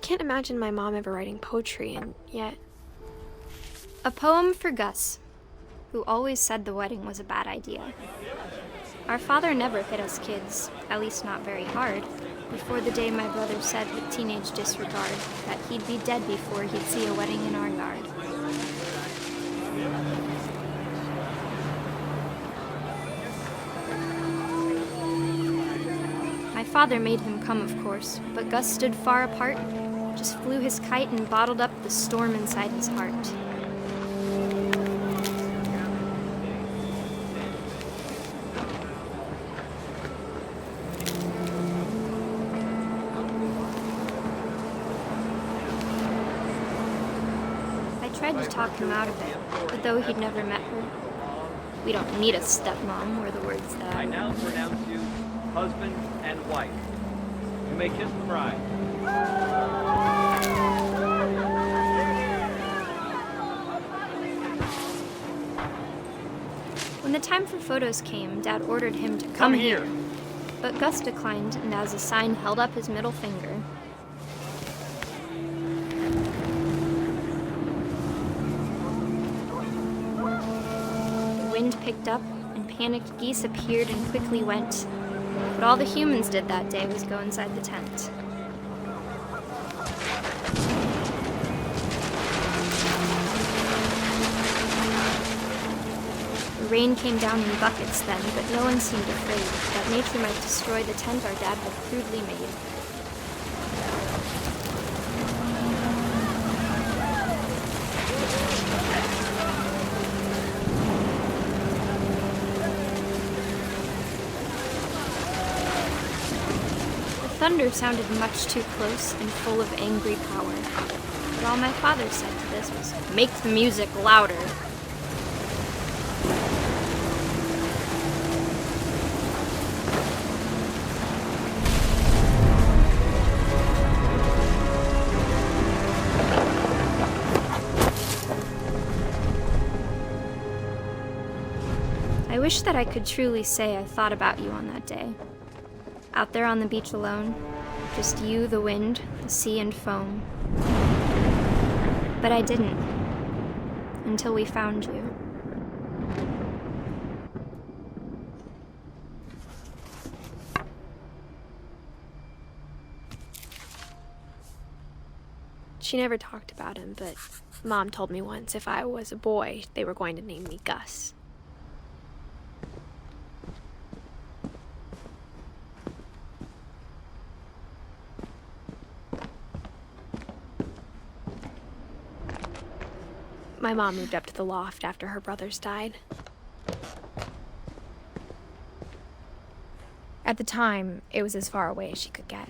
can't imagine my mom ever writing poetry, and yet... A poem for Gus, who always said the wedding was a bad idea. Our father never hit us kids, at least not very hard, before the day my brother said with teenage disregard that he'd be dead before he'd see a wedding in our yard. My father made him come, of course, but Gus stood far apart, just flew his kite and bottled up the storm inside his heart. I tried to talk him out of it, but though he'd never met her, "We don't need a stepmom," were the words that I now pronounce you husband and wife. You may kiss the bride. When the time for photos came, Dad ordered him to come here. But Gus declined, and as a sign held up his middle finger. The wind picked up, and panicked geese appeared and quickly went. But all the humans did that day was go inside the tent. The rain came down in buckets then, but no one seemed afraid that nature might destroy the tent our dad had crudely made. The thunder sounded much too close and full of angry power. But all my father said to this was, "Make the music louder." I wish that I could truly say I thought about you on that day. Out there on the beach alone, just you, the wind, the sea, and foam. But I didn't, until we found you. She never talked about him, but Mom told me once if I was a boy, they were going to name me Gus. My mom moved up to the loft after her brothers died. At the time, it was as far away as she could get.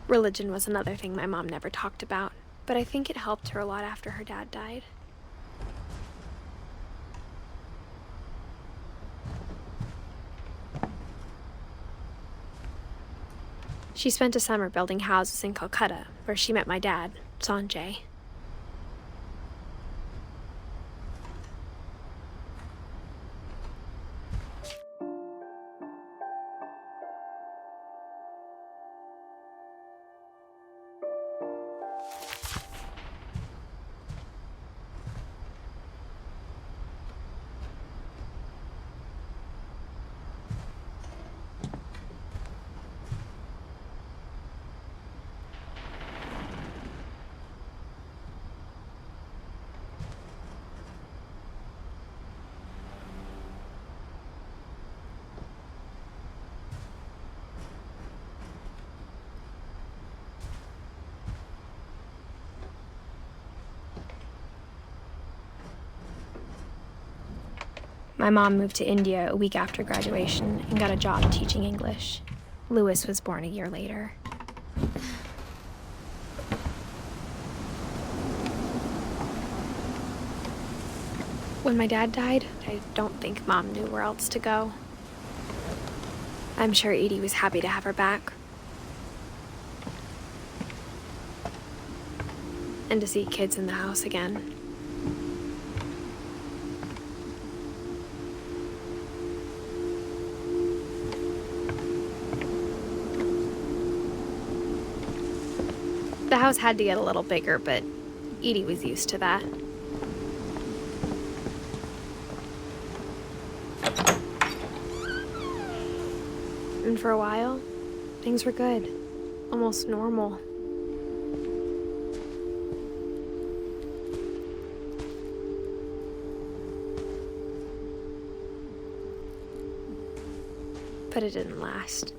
Religion was another thing my mom never talked about, but I think it helped her a lot after her dad died. She spent a summer building houses in Calcutta, where she met my dad, Sanjay. My mom moved to India a week after graduation and got a job teaching English. Lewis was born a year later. When my dad died, I don't think Mom knew where else to go. I'm sure Edie was happy to have her back. And to see kids in the house again. The house had to get a little bigger, but Edie was used to that. And for a while, things were good. Almost normal. But it didn't last.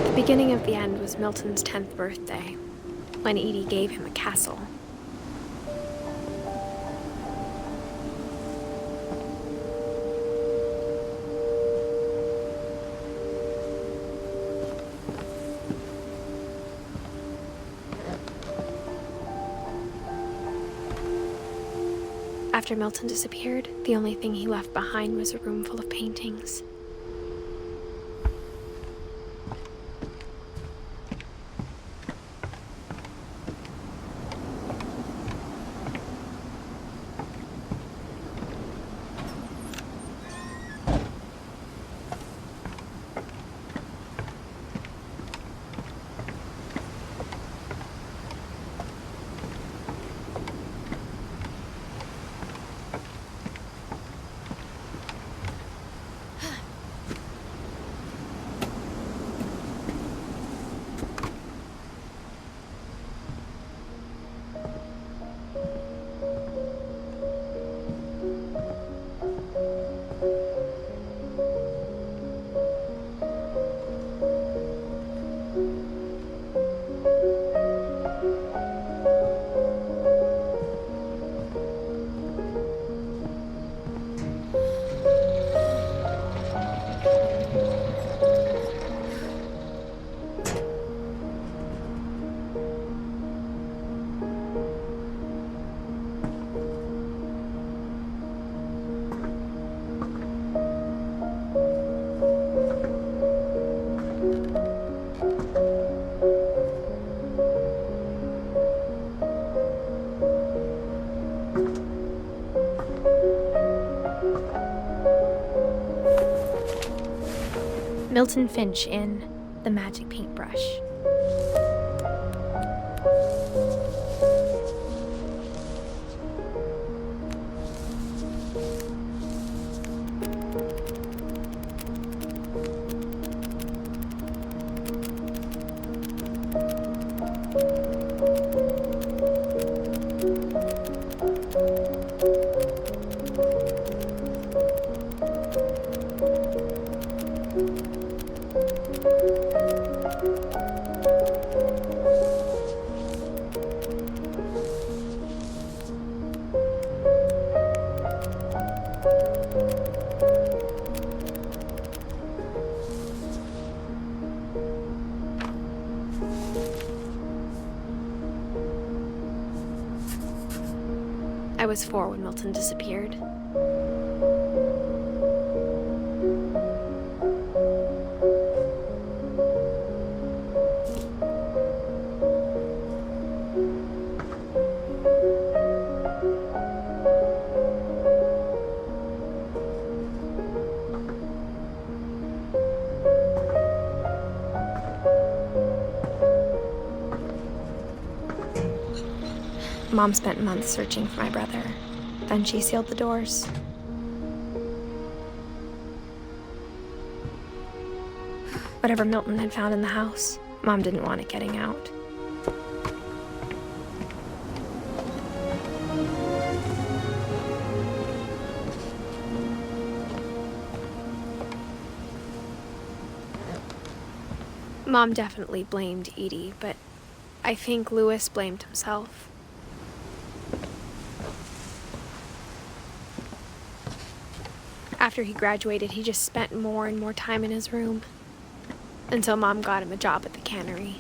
The beginning of the end was Milton's 10th birthday, when Edie gave him a castle. After Milton disappeared, the only thing he left behind was a room full of paintings. Milton Finch in The Magic Paintbrush. I was 4 when Milton disappeared. Mom spent months searching for my brother. Then she sealed the doors. Whatever Milton had found in the house, Mom didn't want it getting out. Mom definitely blamed Edie, but I think Lewis blamed himself. After he graduated, he just spent more and more time in his room, until Mom got him a job at the cannery.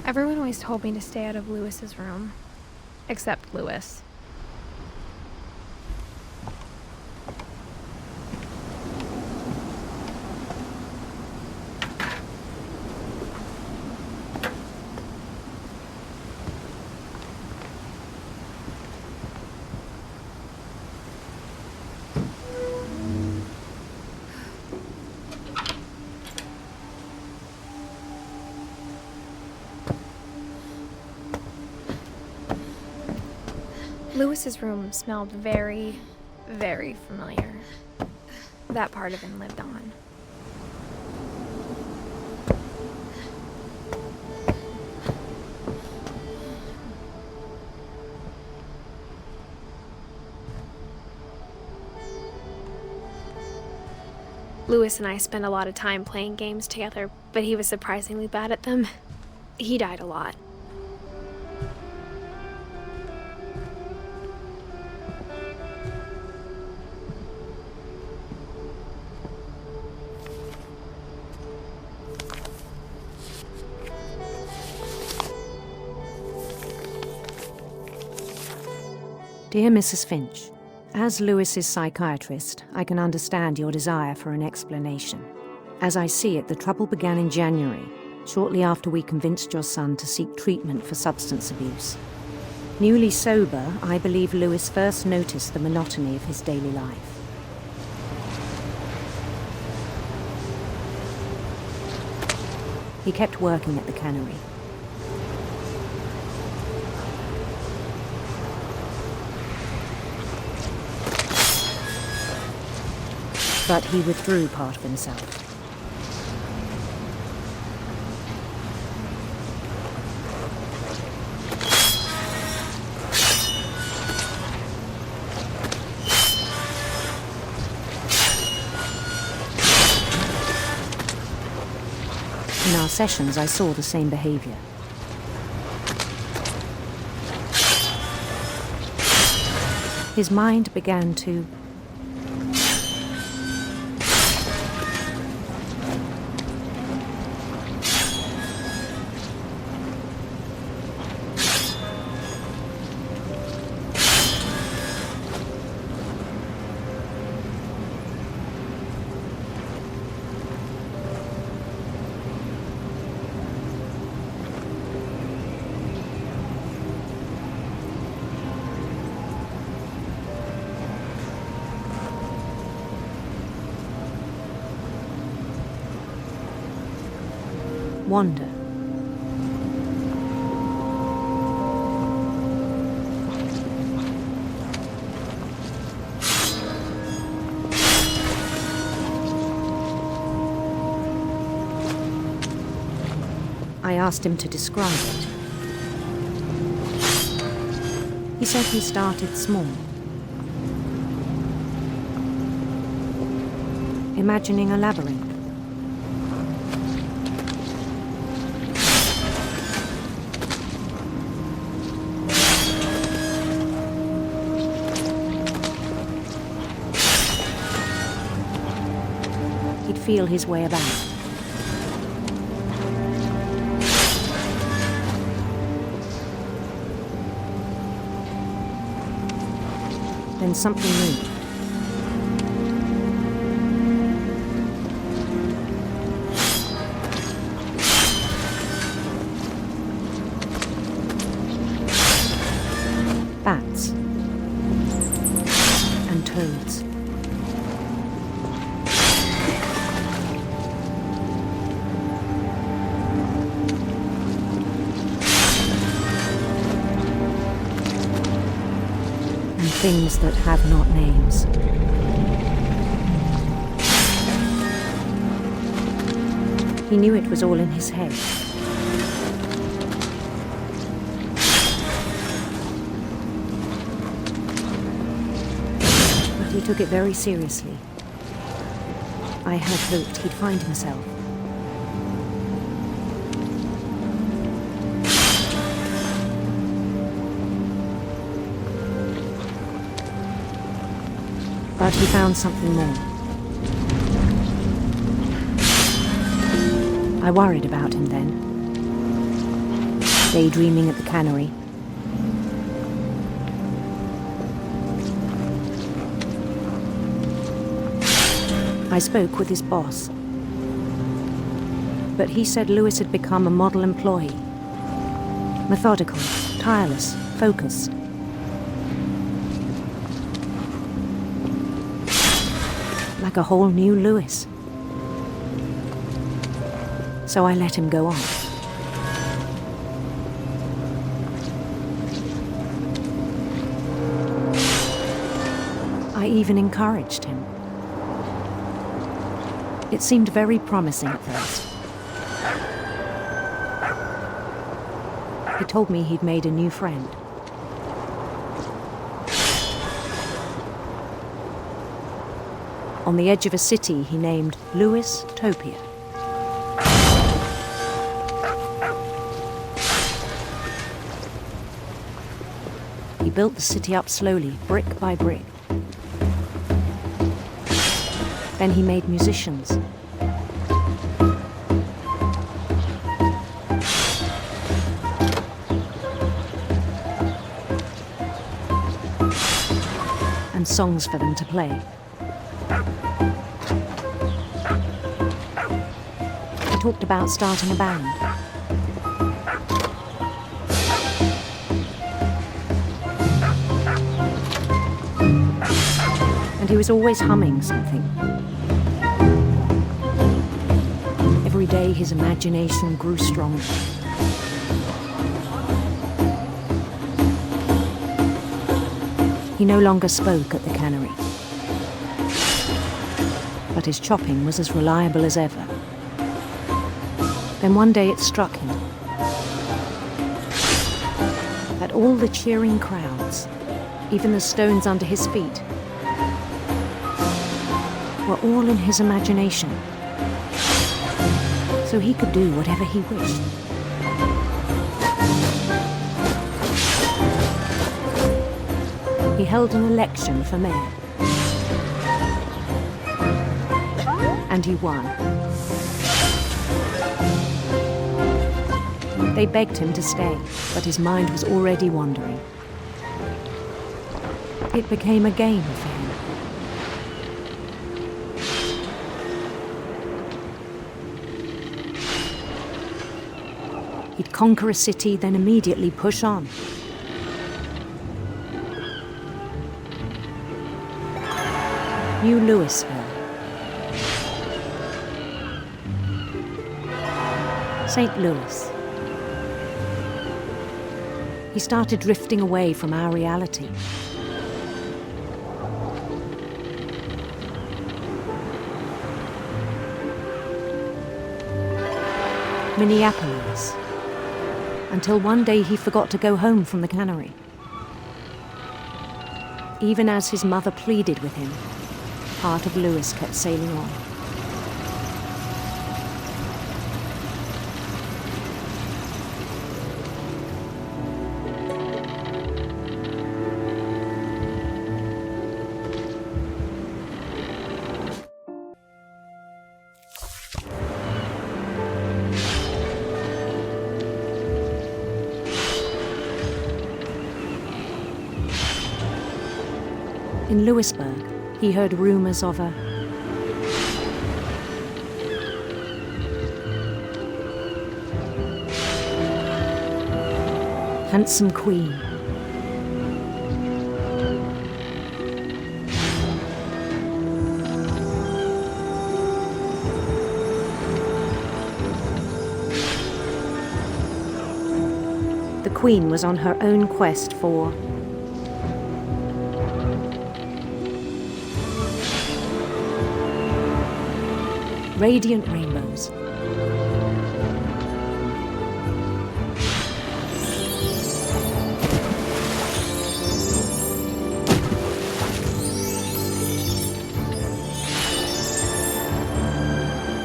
Everyone always told me to stay out of Lewis's room, except Lewis. Lewis's room smelled very, very familiar. That part of him lived on. Lewis and I spent a lot of time playing games together, but he was surprisingly bad at them. He died a lot. Dear Mrs. Finch, as Lewis's psychiatrist, I can understand your desire for an explanation. As I see it, the trouble began in January, shortly after we convinced your son to seek treatment for substance abuse. Newly sober, I believe Lewis first noticed the monotony of his daily life. He kept working at the cannery. But he withdrew part of himself. In our sessions, I saw the same behavior. His mind began to wander. I asked him to describe it. He said he started small, imagining a labyrinth. He'd feel his way about. Then something moved. Bats and toads. Things that have not names. He knew it was all in his head. But he took it very seriously. I had hoped he'd find himself, But he found something more. I worried about him then, daydreaming at the cannery. I spoke with his boss, but he said Lewis had become a model employee. Methodical, tireless, focused. Like a whole new Lewis. So I let him go on. I even encouraged him. It seemed very promising at first. He told me he'd made a new friend. On the edge of a city he named Lewis Topia. He built the city up slowly, brick by brick. Then he made musicians. And songs for them to play. He talked about starting a band. And he was always humming something. Every day his imagination grew stronger. He no longer spoke at the cannery, but his chopping was as reliable as ever. Then one day it struck him that all the cheering crowds, even the stones under his feet, were all in his imagination, so he could do whatever he wished. He held an election for mayor, and he won. They begged him to stay, but his mind was already wandering. It became a game for him. He'd conquer a city, then immediately push on. New Louisville. St. Louis. He started drifting away from our reality. Minneapolis. Until one day he forgot to go home from the cannery. Even as his mother pleaded with him, part of Lewis kept sailing on. In Lewisburg, he heard rumors of a handsome queen. The queen was on her own quest for radiant rainbows.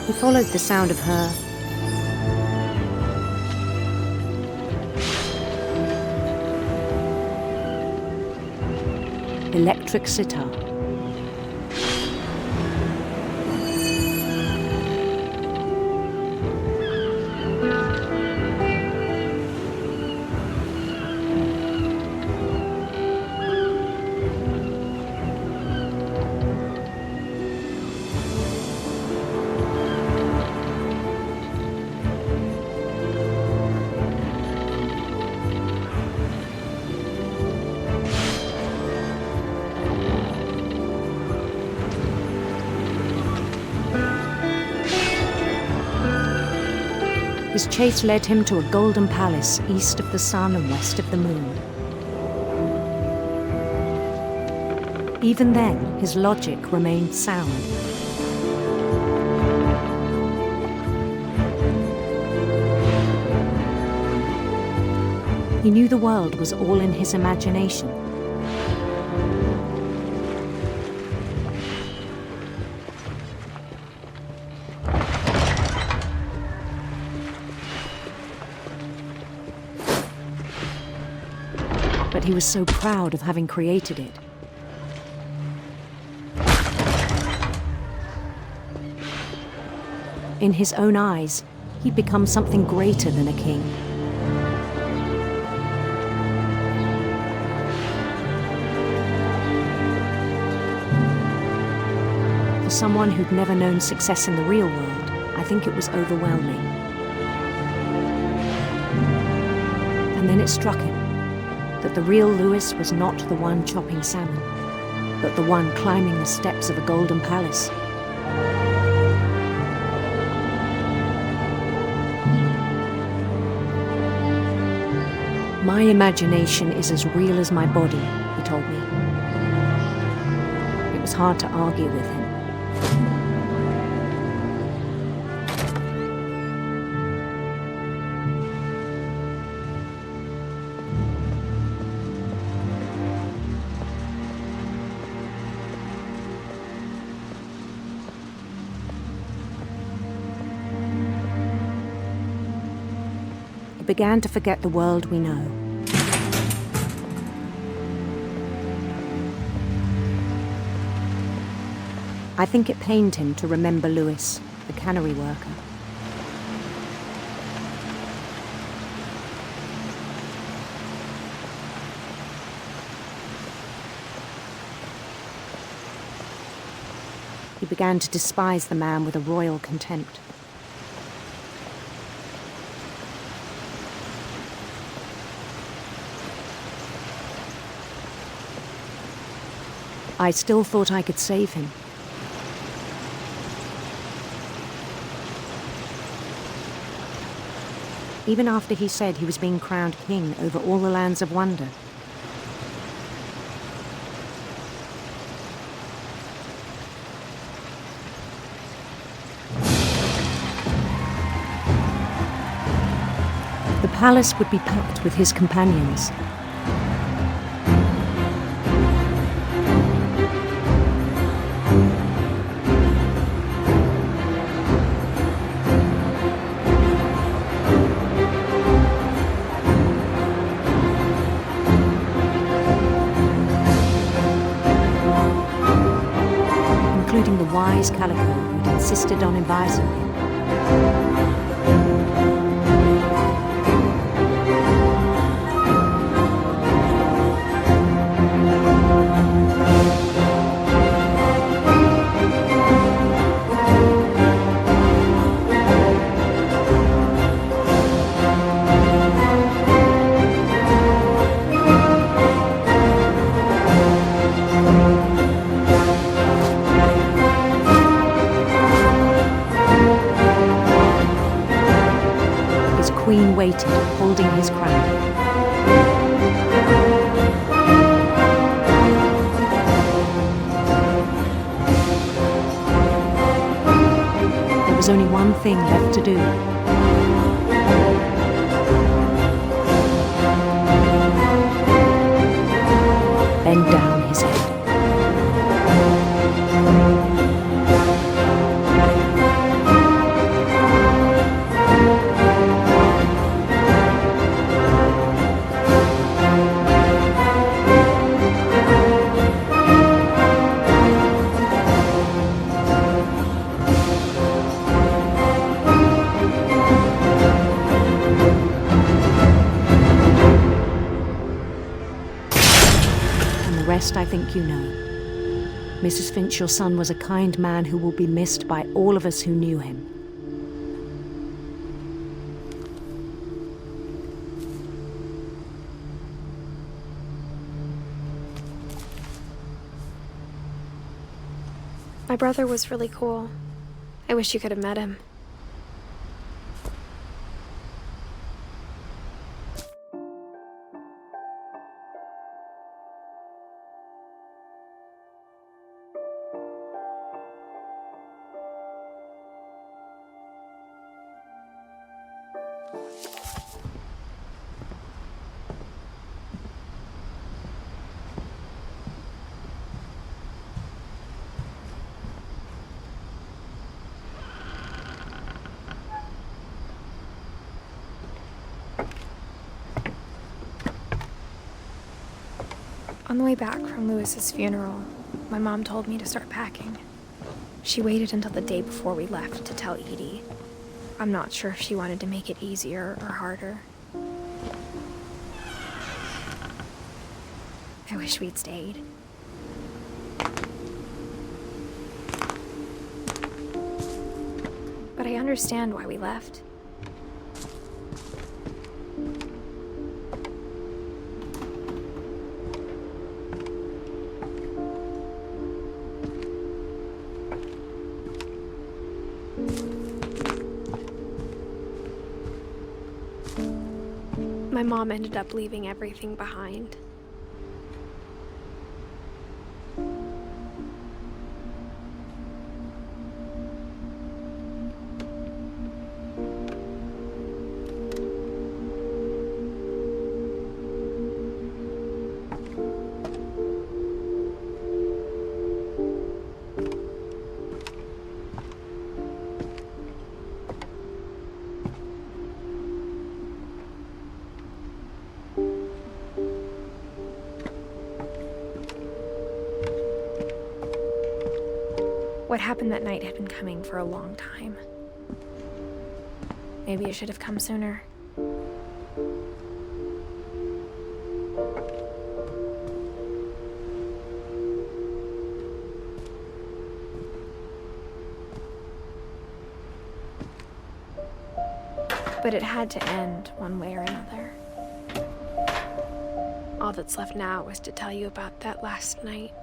He followed the sound of her electric sitar. His chase led him to a golden palace east of the sun and west of the moon. Even then, his logic remained sound. He knew the world was all in his imagination. But he was so proud of having created it. In his own eyes, he'd become something greater than a king. For someone who'd never known success in the real world, I think it was overwhelming. And then it struck him that the real Lewis was not the one chopping salmon, but the one climbing the steps of a golden palace. My imagination is as real as my body, he told me. It was hard to argue with him. I began to forget the world we know. I think it pained him to remember Lewis, the cannery worker. He began to despise the man with a royal contempt. I still thought I could save him. Even after he said he was being crowned king over all the lands of wonder. The palace would be packed with his companions. Including the wise Calico who'd insisted on advising him. Queen waited, holding his crown. There was only one thing left to do. Bend down his head. I think you know. Mrs. Finch, your son was a kind man who will be missed by all of us who knew him. My brother was really cool. I wish you could have met him. On the way back from Lewis's funeral, my mom told me to start packing. She waited until the day before we left to tell Edie. I'm not sure if she wanted to make it easier or harder. I wish we'd stayed. But I understand why we left. My mom ended up leaving everything behind. What happened that night had been coming for a long time. Maybe it should have come sooner. But it had to end one way or another. All that's left now is to tell you about that last night.